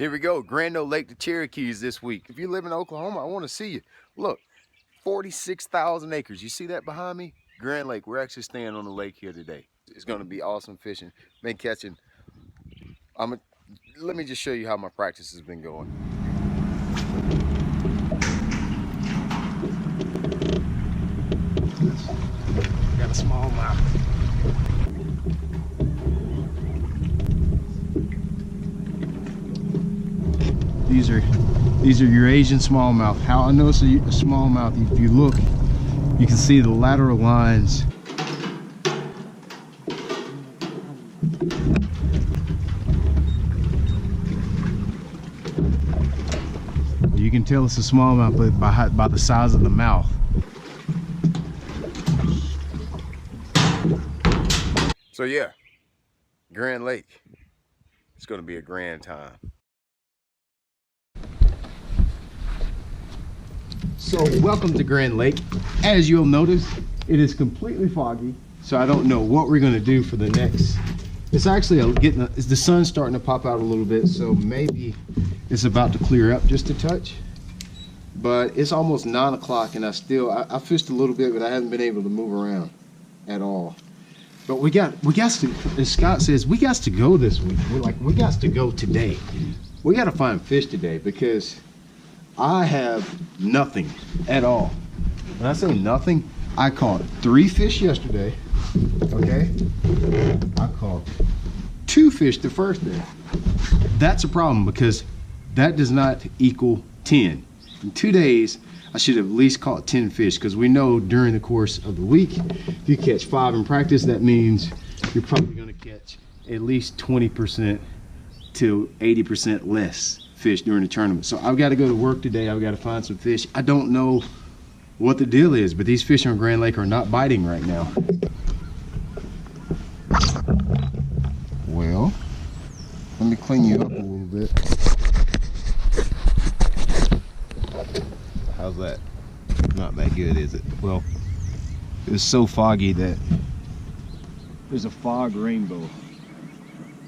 Here we go, Grand Ole Lake to Cherokees this week. If you live in Oklahoma, I want to see you. Look, 46,000 acres. You see that behind me? Grand Lake. We're actually staying on the lake here today. It's going to be awesome fishing. Been catching. Let me just show you how my practice has been going. Got a small mouth. These are your Asian smallmouth. How I know it's a smallmouth, if you look, you can see the lateral lines. You can tell it's a smallmouth by the size of the mouth. So yeah, Grand Lake. It's going to be a grand time. So welcome to Grand Lake. As you'll notice, it is completely foggy, so I don't know what we're going to do for the next. It's actually the sun's starting to pop out a little bit, so maybe it's about to clear up just a touch. But it's almost 9 o'clock, and I fished a little bit, but I haven't been able to move around at all. But we got to, as Scott says, we got to go this week. We got to go today. We got to find fish today because I have nothing at all. When I say nothing, I caught 3 fish yesterday, okay? I caught 2 fish the first day. That's a problem because that does not equal 10. In 2 days, I should have at least caught 10 fish because we know during the course of the week, if you catch 5 in practice, that means you're probably gonna catch at least 20% to 80% less fish during the tournament. So I've got to go to work today. I've got to find some fish. I don't know what the deal is, but these fish on Grand Lake are not biting right now. Well, let me clean you up a little bit. How's that? Not that good, is it? Well, it was so foggy that there's a fog rainbow.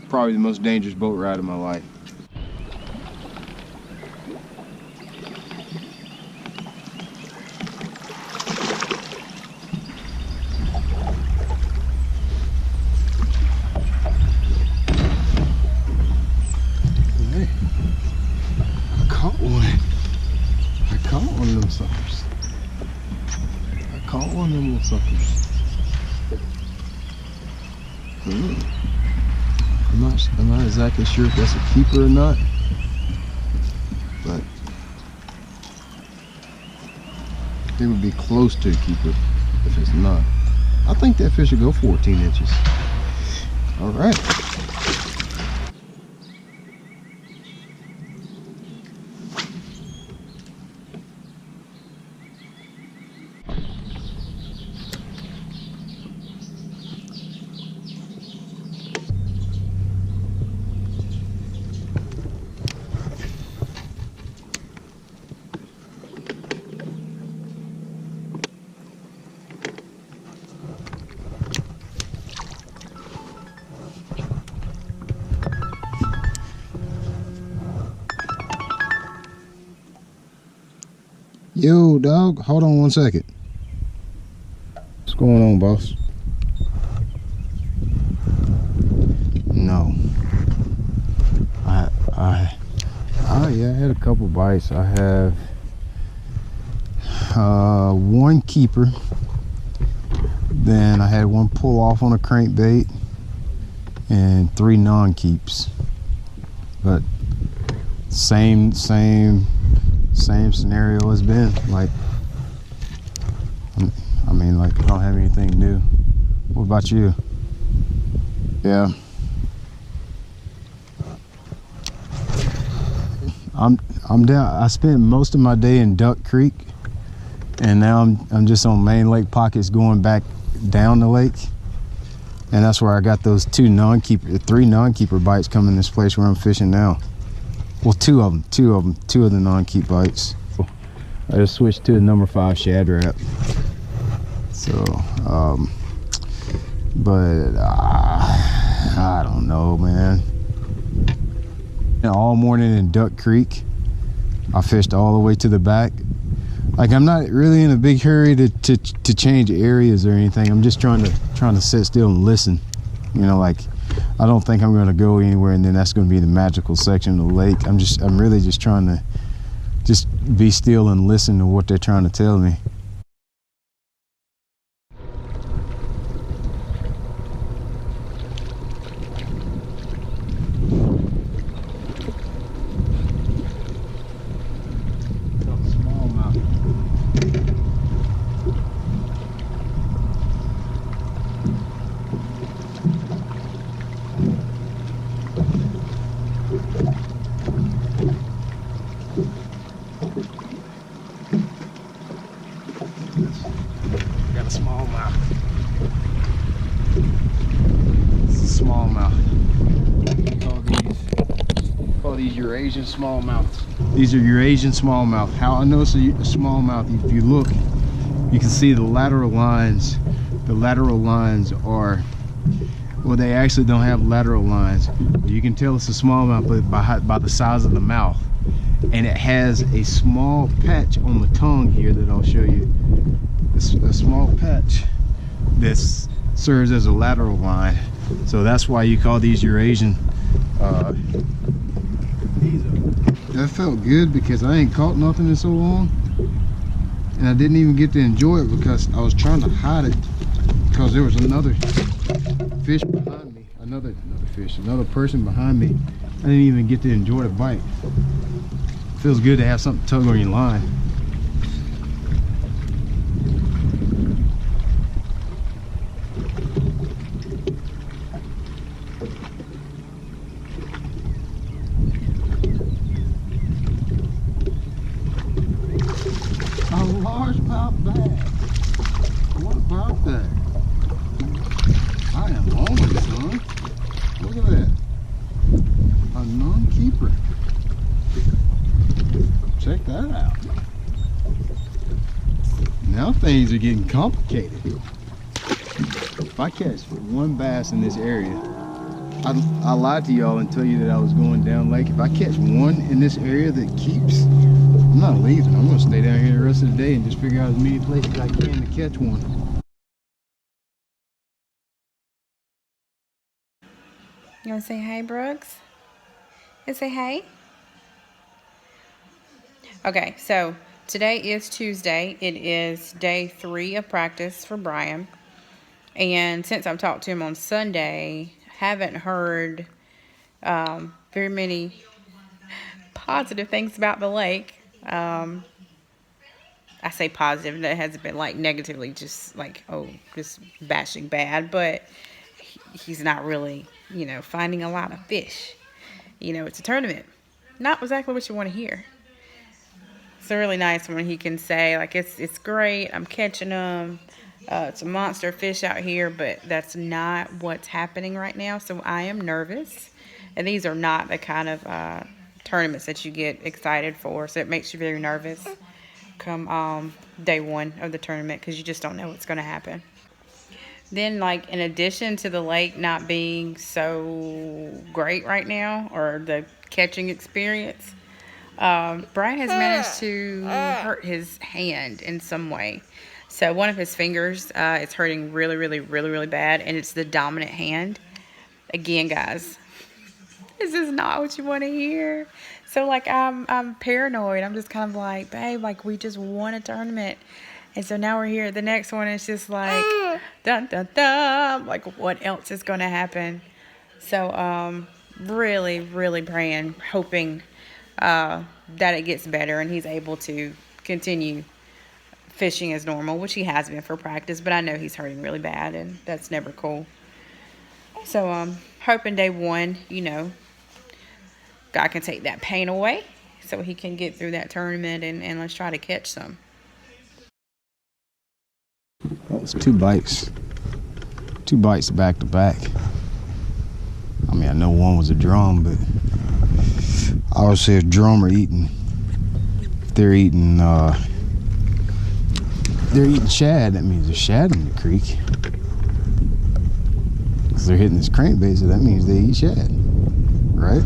Probably the most dangerous boat ride of my life. I'm not exactly sure if that's a keeper or not, but it would be close to a keeper if it's not. I think that fish will go 14 inches. All right. Yo, dog, hold on 1 second. What's going on, boss? No. Yeah, I had a couple bites. I have 1 keeper. Then I had 1 pull off on a crankbait and 3 non-keeps. But same scenario has been. Like, I mean, like, I don't have anything new. What about you? Yeah. I'm down. I spent most of my day in Duck Creek, and now I'm just on Main Lake pockets going back down the lake, and that's where I got those 3 non-keeper bites coming this place where I'm fishing now. Well, two of the non-keep bites. I just switched to a number 5 shad wrap. So, but I don't know, man. All morning in Duck Creek. I fished all the way to the back. Like, I'm not really in a big hurry to change areas or anything. I'm just trying to sit still and listen. You know, like, I don't think I'm gonna go anywhere and then that's gonna be the magical section of the lake. I'm really just trying to just be still and listen to what they're trying to tell me. Got a smallmouth. It's a smallmouth. Call these Eurasian smallmouths. These are Eurasian smallmouth. How I know it's a smallmouth, if you look, you can see the lateral lines. The lateral lines are, well, they actually don't have lateral lines. You can tell it's a smallmouth by the size of the mouth. And it has a small patch on the tongue here that I'll show you. It's a small patch that serves as a lateral line. So that's why you call these Eurasian. That felt good because I ain't caught nothing in so long. And I didn't even get to enjoy it because I was trying to hide it because there was another fish behind me. Another person behind me. I didn't even get to enjoy the bite. Feels good to have something tug on your line. A largemouth bass. What about that? I am on it, son. Look at that. A non-keeper. Check that out. Now things are getting complicated. If I catch one bass in this area, I lied to y'all and tell you that I was going down lake. If I catch one in this area that keeps, I'm not leaving. I'm gonna stay down here the rest of the day and just figure out as many places I can to catch one. You wanna say hey, Brooks? You say hey? Okay, so today is Tuesday. It is day 3 of practice for Brian. And since I've talked to him on Sunday, haven't heard very many positive things about the lake. I say positive, that hasn't been like negatively, just like, oh, just bashing bad. But he's not really, finding a lot of fish. It's a tournament. Not exactly what you want to hear. It's really nice when he can say, like, it's great, I'm catching them, it's a monster fish out here, but that's not what's happening right now, so I am nervous. And these are not the kind of tournaments that you get excited for, so it makes you very nervous come day 1 of the tournament because you just don't know what's going to happen. Then, like, in addition to the lake not being so great right now, or the catching experience, Brian has managed to hurt his hand in some way. So one of his fingers is hurting really, really, really, really bad, and it's the dominant hand. Again, guys, this is not what you want to hear. So, like, I'm paranoid. I'm just kind of like, babe, like, we just won a tournament. And so now we're here at the next one. It's just like, dun, dun, dun. Like, what else is going to happen? So, really, really praying, hoping that it gets better and he's able to continue fishing as normal, which he has been for practice, but I know he's hurting really bad and that's never cool. So hoping day 1, God can take that pain away so he can get through that tournament and let's try to catch some. That was 2 bites back to back. I mean, I know one was a drum, but I always say a drum are eating. If they're eating shad, that means there's shad in the creek. Because they're hitting this crankbait, so that means they eat shad, right?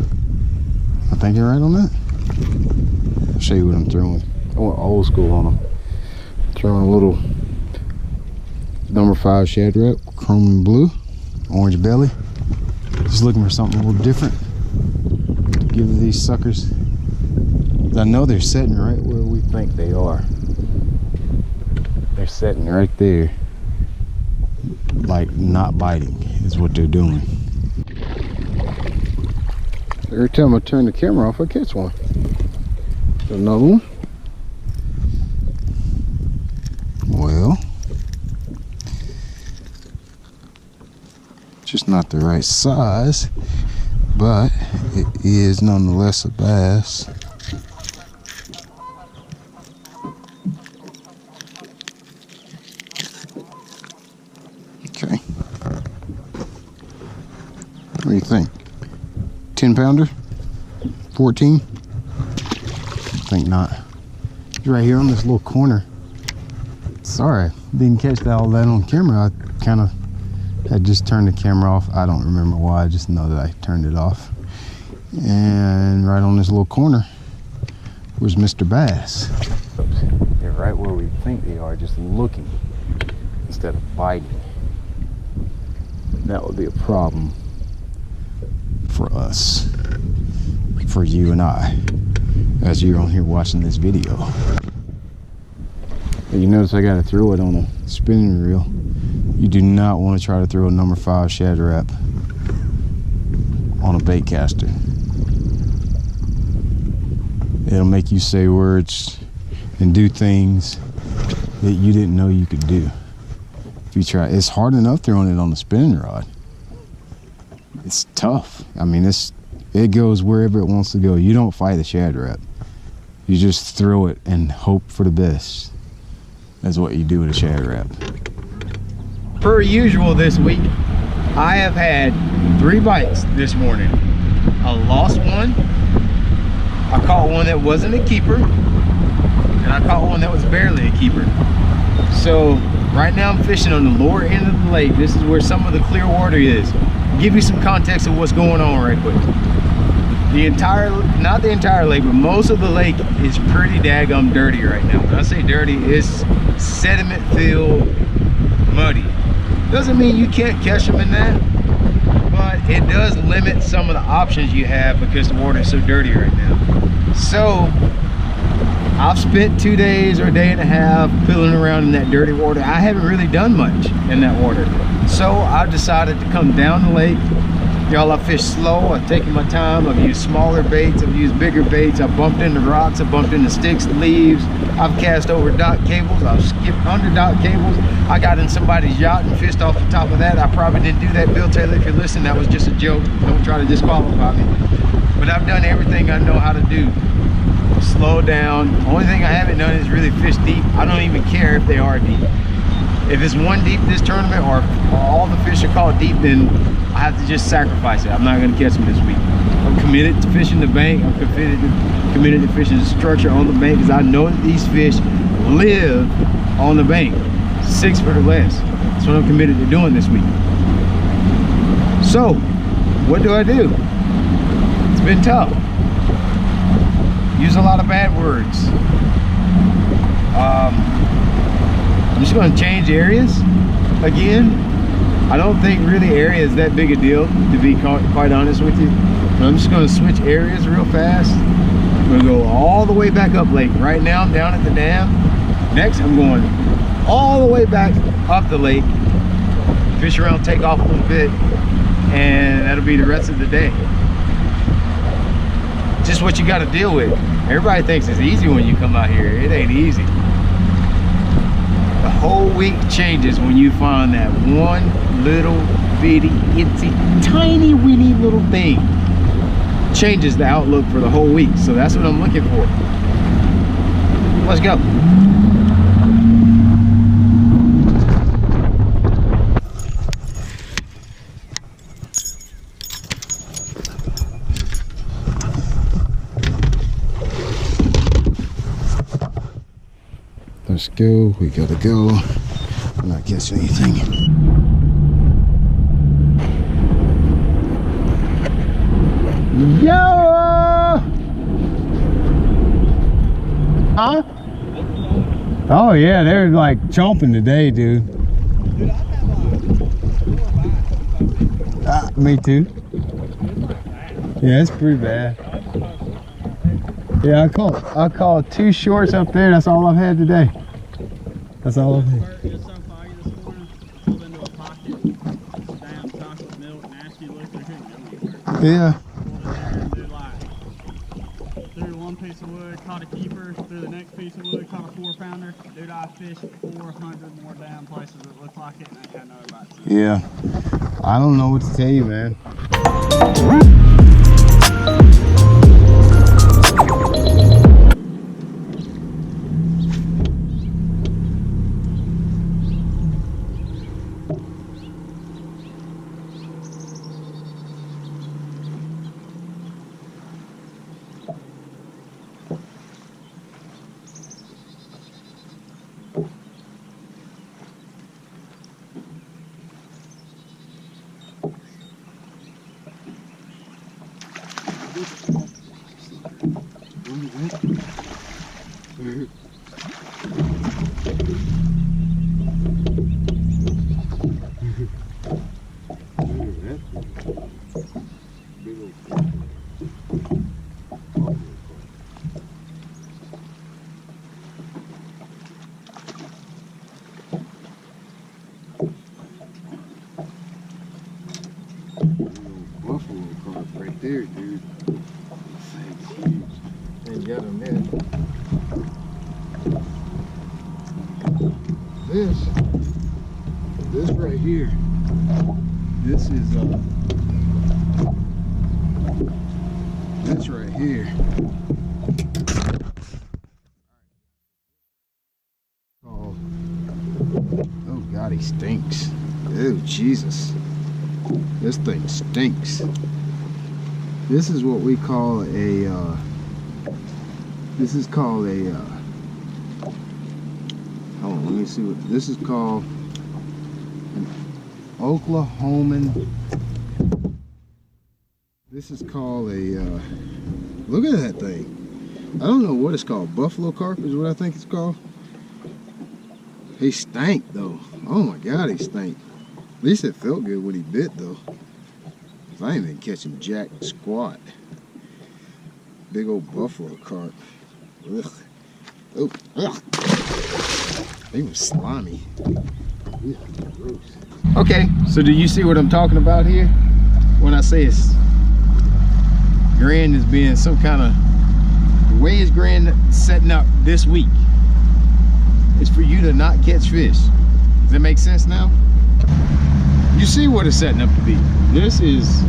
I thinking right on that? I'll show you what I'm throwing. I went old school on them. Throwing a little number 5 shad wrap, chrome and blue, orange belly. Just looking for something a little different to give these suckers. I know they're setting right where we think they are. They're setting right there. Like not biting is what they're doing. Every time I turn the camera off, I catch one. Another one. Well, just not the right size, but it is nonetheless a bass. Okay. What do you think? 10 pounder? 14? I think not. It's right here on this little corner. Sorry, didn't catch all that on camera. I kind of had just turned the camera off. I don't remember why, I just know that I turned it off. And right on this little corner was Mr. Bass. They're right where we think they are, just looking instead of biting. That would be a problem for us, for you and I, as you're on here watching this video. But you notice I got to throw it on a spinning reel. You do not want to try to throw a number 5 shad wrap on a bait caster. It'll make you say words and do things that you didn't know you could do. If you try, it's hard enough throwing it on a spinning rod. It's tough. I mean, it goes wherever it wants to go. You don't fight a shad wrap. You just throw it and hope for the best. That's what you do with a shad wrap. Per usual this week, I have had 3 bites this morning. I lost one. I caught one that wasn't a keeper. And I caught one that was barely a keeper. So right now I'm fishing on the lower end of the lake. This is where some of the clear water is. I'll give you some context of what's going on right quick. The entire, not the entire lake, but most of the lake is pretty daggum dirty right now. When I say dirty, it's sediment filled, muddy. Doesn't mean you can't catch them in that, but it does limit some of the options you have because the water is so dirty right now. So I've spent 2 days or a day and a half piddling around in that dirty water. I haven't really done much in that water. So I've decided to come down the lake. Y'all, I fish slow, I've taken my time, I've used smaller baits, I've used bigger baits, I've bumped into rocks, I've bumped into sticks, leaves, I've cast over dock cables, I've skipped under dock cables, I got in somebody's yacht and fished off the top of that. I probably didn't do that, Bill Taylor, if you're listening, that was just a joke. Don't try to disqualify me. But I've done everything I know how to do. Slow down. The only thing I haven't done is really fish deep. I don't even care if they are deep. If it's one deep this tournament or all the fish are caught deep, then I have to just sacrifice it. I'm not going to catch them this week. I'm committed to fishing the bank. I'm committed to fishing the structure on the bank because I know that these fish live on the bank, 6 foot or less. That's what I'm committed to doing this week. So, what do? It's been tough. Use a lot of bad words. I'm just going to change areas again. I don't think really area is that big a deal, to be quite honest with you. But I'm just going to switch areas real fast. I'm going to go all the way back up lake. Right now I'm down at the dam. Next I'm going all the way back up the lake, fish around, take off a little bit, and that'll be the rest of the day. Just what you got to deal with. Everybody thinks it's easy when you come out here. It ain't easy. The whole week changes when you find that one little bitty, itsy, tiny, weeny little thing. Changes the outlook for the whole week. So that's what I'm looking for. Let's go. Let's go. We gotta go. I'm not catching anything. Yo! Huh? Oh yeah, they're like chomping today, dude. Dude, I've had like 4 bites. Me too. It's like that. Yeah, it's pretty bad. Yeah, I caught 2 shorts up there. That's all I've had today. That's all I've had. It's so foggy this morning. Pulled into a pocket, damn chocolate milk, nasty look. There couldn't go anywhere. Yeah. Pulled in there and did like, threw one piece of wood, caught a keeper, threw the next piece of wood, caught a 4-pounder. Dude, I fished 400 more damn places that looked like it, and I had no bites. Yeah. I don't know what to tell you, man. Buffalo carp right there, dude. Thing's huge. Ain't got him yet. This right here. This is this right here. Oh, oh God, he stinks. Oh Jesus. This thing stinks. This is what we call a, this is called a, hold on, let me see what, this is called an Oklahoman, this is called a, look at that thing. I don't know what it's called, buffalo carp is what I think it's called. He stank though. Oh my God, he stank. At least it felt good when he bit though. I ain't been catching jack squat. Big old buffalo carp. Ugh. Oh, ugh. He was slimy. Ugh, gross. Okay, so do you see what I'm talking about here? When I say it's Grand is being some kind of, the way is Grand setting up this week is for you to not catch fish. Does that make sense now? You see what it's setting up to be. This is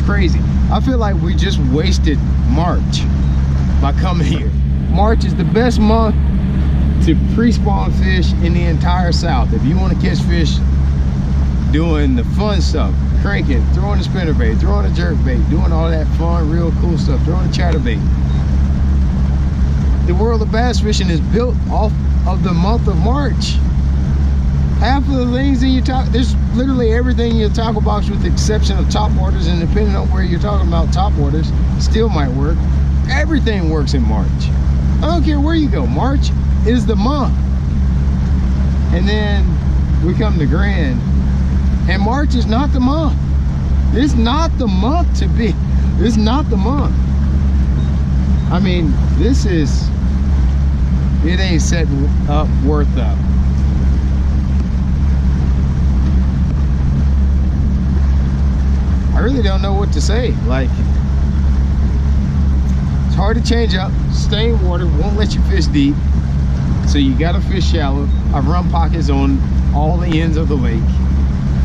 crazy. I feel like we just wasted March by coming here. March is the best month to pre-spawn fish in the entire South. If you want to catch fish doing the fun stuff, cranking, throwing a spinnerbait, throwing a jerkbait, doing all that fun, real cool stuff, throwing a chatterbait. The world of bass fishing is built off of the month of March. Half of the things in your tackle, there's literally everything in your tackle box with the exception of top waters, and depending on where you're talking about top waters, still might work. Everything works in March. I don't care where you go, March is the month. And then we come to Grand, and March is not the month. It's not the month to be, it's not the month. I mean, this is, it ain't setting up worth up. I really don't know what to say. Like, it's hard to change up. Stay in water, won't let you fish deep. So you gotta fish shallow. I've run pockets on all the ends of the lake.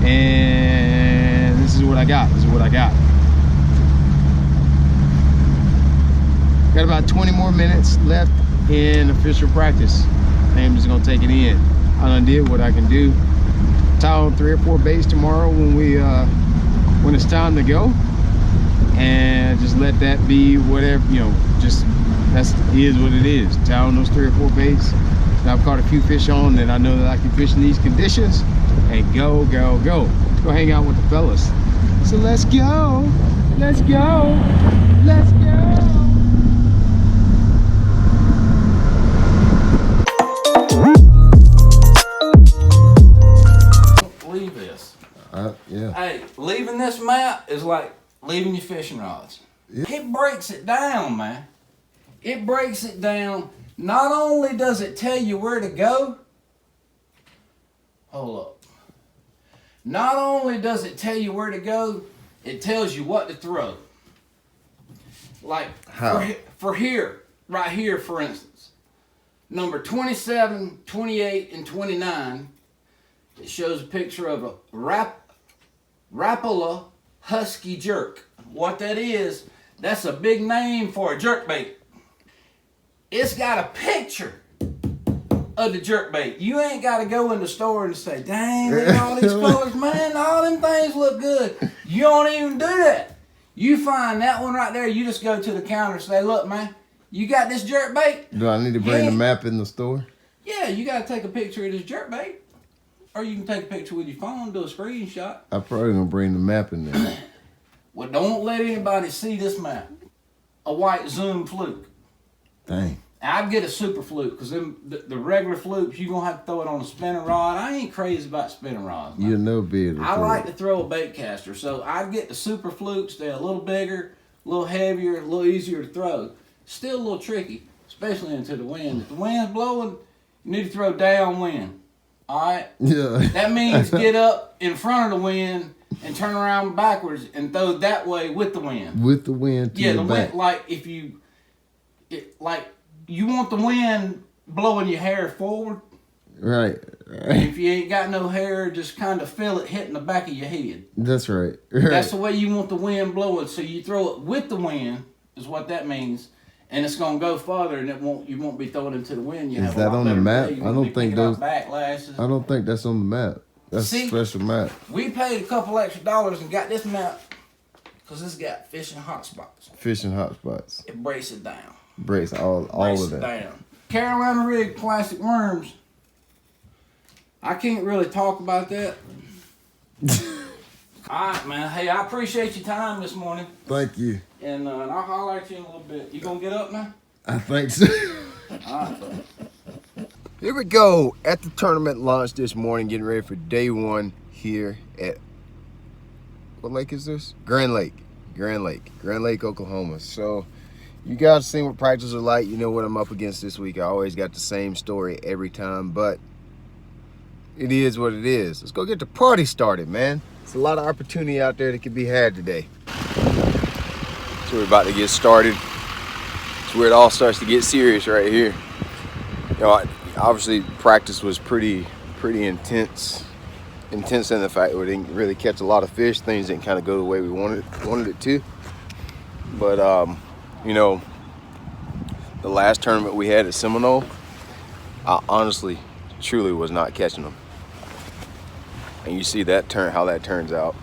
And this is what I got. This is what I got. Got about 20 more minutes left in official practice. I'm just gonna take it in. I done did what I can do. Tie on 3 or 4 baits tomorrow when it's time to go, and just let that be whatever, you know, just that's is what it is. Tie on those 3 or 4 baits. And I've caught a few fish on that I know that I can fish in these conditions, and go hang out with the fellas. So let's go, let's go, let's go. is like leaving your fishing rods. It breaks it down, man. It breaks it down. Not only does it tell you where to go, hold up. Not only does it tell you where to go, it tells you what to throw. Like for here, right here, for instance, number 27, 28, and 29, it shows a picture of a Rapala Husky jerk. What that is, that's a big name for a jerkbait. It's got a picture of the jerkbait. You ain't got to go in the store and say, dang, look at all these colors, man, all them things look good. You don't even do that. You find that one right there, you just go to the counter and say, look, man, you got this jerkbait? Do I need to bring the map in the store? Yeah, you got to take a picture of this jerkbait. Or you can take a picture with your phone, do a screenshot. I'm probably going to bring the map in there. Well, don't let anybody see this map. A white zoom fluke. Dang. I'd get a super fluke, because the regular flukes, you're going to have to throw it on a spinning rod. I ain't crazy about spinning rods. You'll never be able to I like to throw a bait caster, so I'd get the super flukes. They're a little bigger, a little heavier, a little easier to throw. Still a little tricky, especially into the wind. If the wind's blowing, you need to throw downwind. All right? Yeah. That means get up in front of the wind and turn around backwards and throw that way with the wind. With the wind to the the back. wind, like if you, you want the wind blowing your hair forward. Right. If you ain't got no hair, just kind of feel it hitting the back of your head. That's right. That's the way you want the wind blowing. So you throw it with the wind, is what that means. And it's gonna go farther, and you won't be throwing into the wind. You Is that on the map? I don't think those backlashes. I don't think that's on the map. That's a special map. We paid a couple extra dollars and got this map because it's got fishing hotspots. Fishing hotspots. It breaks it down. Breaks all of that. Down. Carolina rig plastic worms. I can't really talk about that. All right, man. Hey, I appreciate your time this morning. Thank you. And I'll holler at you in a little bit. You gonna get up now? I think so. All right. Here we go at the tournament launch this morning, getting ready for day one here at, what lake is this? Grand Lake, Oklahoma. So you guys seen what practice are like. You know what I'm up against this week. I always got the same story every time, but it is what it is. Let's go get the party started, man. There's a lot of opportunity out there that can be had today. So we're about to get started. It's where it all starts to get serious right here. You know, obviously practice was pretty intense in the fact that we didn't really catch a lot of fish. Things didn't kind of go the way we wanted it to. But you know, the last tournament we had at Seminole, I honestly, truly was not catching them. And you see that how that turns out.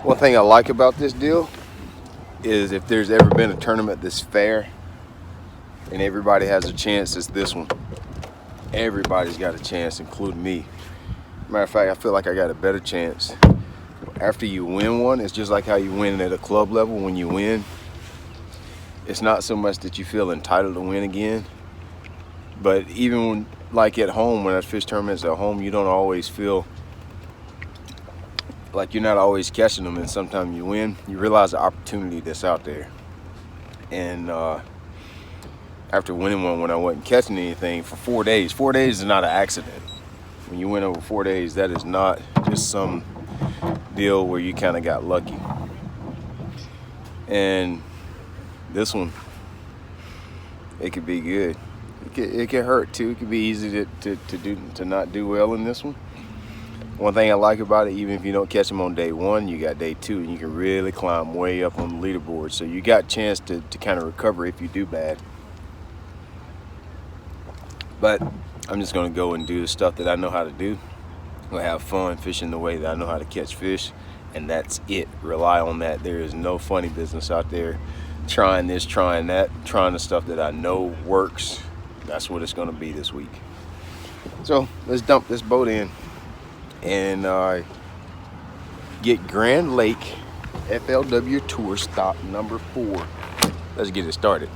One thing I like about this deal is if there's ever been a tournament that's fair and everybody has a chance, it's this one. Everybody's got a chance, including me. Matter of fact, I feel like I got a better chance. After you win one, it's just like how you win at a club level. When you win, it's not so much that you feel entitled to win again, but even when, like at home, when I fish tournaments at home, you don't always feel like you're not always catching them, and sometimes you win, you realize the opportunity that's out there. And after winning one when I wasn't catching anything for 4 days, 4 days is not an accident. When you win over 4 days, that is not just some deal where you kind of got lucky. And this one, it could be good. It could hurt too. It could be easy to not do well in this one. One thing I like about it, even if you don't catch them on day one, you got day two, and you can really climb way up on the leaderboard. So you got a chance to kind of recover if you do bad. But I'm just gonna go and do the stuff that I know how to do. I'm gonna have fun fishing the way that I know how to catch fish, and that's it. Rely on that. There is no funny business out there trying this, trying that, trying the stuff that I know works. That's what it's gonna be this week. So let's dump this boat in and get Grand Lake FLW Tour stop number 4. Let's get it started.